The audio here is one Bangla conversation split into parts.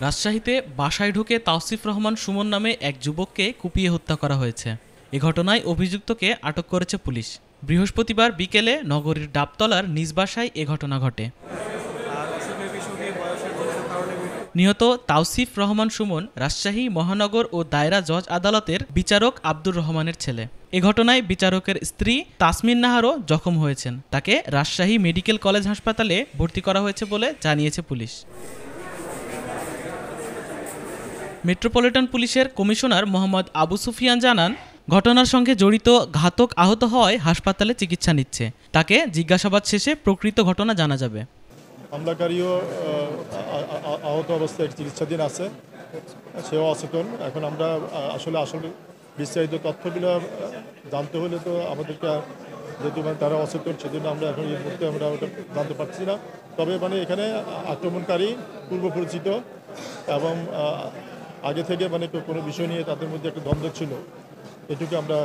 রাজশাহীতে বাসায় ঢুকে তাওসিফ রহমান সুমন নামে এক যুবককে কুপিয়ে হত্যা করা হয়েছে। এ ঘটনায় অভিযুক্তকে আটক করেছে পুলিশ। বৃহস্পতিবার বিকেলে নগরীর ডাবতলার নিজ বাসায় এ ঘটনা ঘটে। নিহত তাওসিফ রহমান সুমন রাজশাহী মহানগর ও দায়রা জজ আদালতের বিচারক আব্দুর রহমানের ছেলে। এ ঘটনায় বিচারকের স্ত্রী তাসমিন নাহারও জখম হয়েছেন। তাকে রাজশাহী মেডিকেল কলেজ হাসপাতালে ভর্তি করা হয়েছে বলে জানিয়েছে পুলিশ। মেট্রোপলিটন পুলিশের কমিশনার মোহাম্মদ আবু সুফিয়ান জানান, ঘটনার সঙ্গে জড়িত ঘাতক আহত হওয়ায় হাসপাতালে চিকিৎসা নিচ্ছে। তাকে জিজ্ঞাসাবাদ শেষে প্রকৃত ঘটনা জানা যাবে। হামলাকারীও আহত অবস্থায় চিকিৎসাধীন আছে, সেও অচেতন। এখন আমরা আসলে বিস্তারিত তথ্যগুলো জানতে হলে তো আমাদেরকে, যেহেতু তারা অচেতন, সেজন্য আমরা এখন এই মুহূর্তে আমরা ওটা জানতে পারছি না। তবে এখানে আক্রমণকারী পূর্ব পরিচিত এবং আগে থেকে কোনো বিষয় নিয়ে তাদের মধ্যে একটা দ্বন্দ্ব ছিল, এটুকু আমরা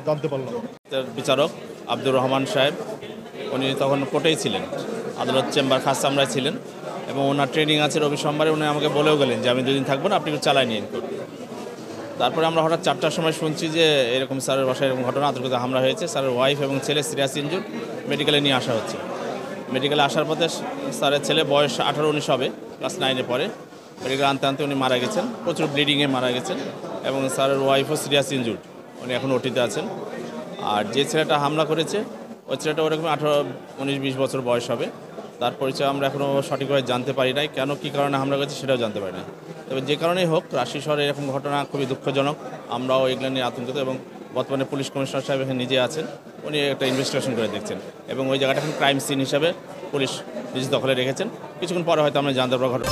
জানতে পারলাম। বিচারক আব্দুর রহমান সাহেব উনি তখন কোর্টেই ছিলেন, আদালত চেম্বার ফার্স্ট চামড়ায় ছিলেন এবং ওনার ট্রেনিং আছে রবি সোমবারে। উনি আমাকে বলেও গেলেন যে আমি 2 দিন থাকবো না, আপনি চালাই নিন। তারপরে আমরা হঠাৎ 4টার সময় শুনছি যে এরকম স্যারের বাসায় এরকম ঘটনা, আত্মঘাতী হামলা হয়েছে। স্যারের ওয়াইফ এবং ছেলে সিরিয়াস ইনজুর, মেডিকেলে নিয়ে আসা হচ্ছে। মেডিকেলে আসার পথে স্যারের ছেলে বয়স 18-19 হবে, ক্লাস 9-এ পড়ে। মেডিকেলে আনতে আনতে উনি মারা গেছেন, প্রচুর ব্লিডিংয়ে মারা গেছেন এবং স্যারের ওয়াইফও সিরিয়াস ইনজুর, উনি এখন ওটিতে আছেন। আর যে ছেলেটা হামলা করেছে ওই ছেলেটা ওরকম 18-19-20 বছর বয়স হবে। তার পরিচয় আমরা এখনও সঠিকভাবে জানতে পারি নাই, কেন কী কারণে হামলা করেছে সেটাও জানতে পারি না। তবে যে কারণেই হোক, রাজশাহী শহরে এরকম ঘটনা খুবই দুঃখজনক। আমরাও এগুলো নিয়ে আতঙ্কিত এবং বর্তমানে পুলিশ কমিশনার সাহেব এখানে নিজে আছেন, উনি একটা ইনভেস্টিগেশন করে দেখছেন এবং ওই জায়গাটা এখন ক্রাইম সিন হিসাবে পুলিশ নিজ দখলে রেখেছেন। কিছুক্ষণ পরে হয়তো আমরা জানতে পারবো ঘটনা।